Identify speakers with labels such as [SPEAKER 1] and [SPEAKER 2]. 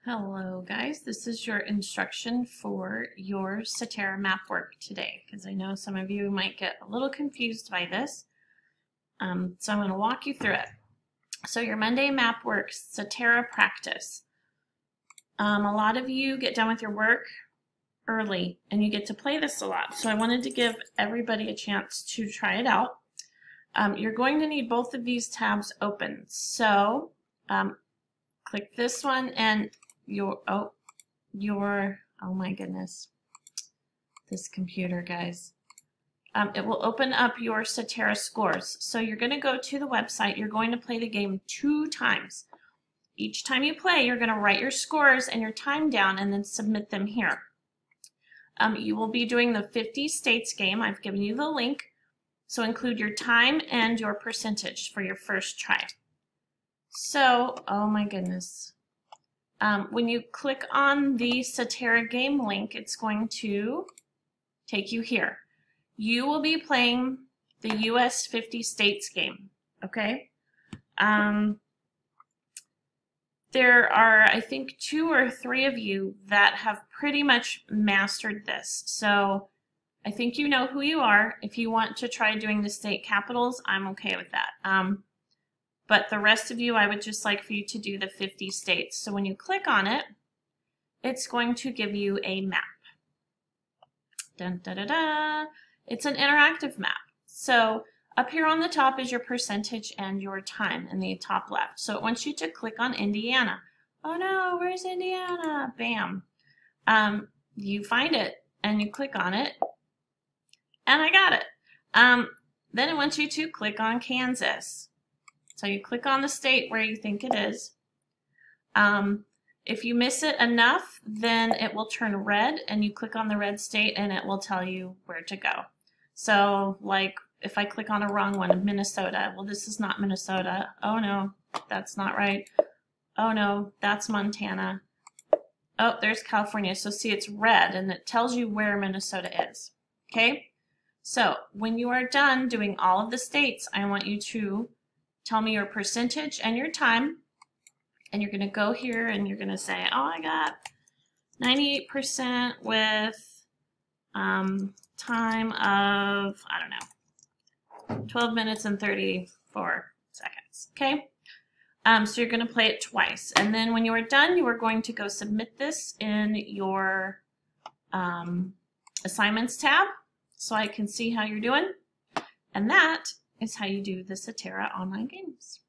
[SPEAKER 1] Hello guys, this is your instruction for your Seterra map work today, because I know some of you might get a little confused by this. So I'm going to walk you through it. So your Monday map work, Seterra practice. A lot of you get done with your work early and you get to play this a lot. So I wanted to give everybody a chance to try it out. You're going to need both of these tabs open. So click this one and oh my goodness, this computer, guys. It will open up your Seterra scores. So you're going to go to the website. You're going to play the game 2 times. Each time you play, you're going to write your scores and your time down and then submit them here. You will be doing the 50 states game. I've given you the link. So include your time and your percentage for your first try. So, oh my goodness. When you click on the Seterra game link, it's going to take you here. You will be playing the US 50 states game, okay? There are, I think, 2 or 3 of you that have pretty much mastered this. So I think you know who you are. If you want to try doing the state capitals, I'm okay with that. But the rest of you, I would just like for you to do the 50 states. So when you click on it, it's going to give you a map. Dun, da, da, da. It's an interactive map. So up here on the top is your percentage and your time in the top left. So it wants you to click on Indiana. Oh no, where's Indiana? Bam. You find it and you click on it. And I got it. Then it wants you to click on Kansas. So you click on the state where you think it is. If you miss it enough, then it will turn red and you click on the red state and it will tell you where to go. So like if I click on a wrong one, Minnesota, well, this is not Minnesota. Oh no, that's not right. Oh no, that's Montana. Oh, there's California. So see, it's red and it tells you where Minnesota is. Okay. So when you are done doing all of the states, I want you to tell me your percentage and your time, and you're going to go here and you're going to say, oh, I got 98% with time of, I don't know, 12 minutes and 34 seconds, okay? So you're going to play it twice, and then when you are done, you are going to go submit this in your assignments tab so I can see how you're doing, and that is how you do the Seterra online games.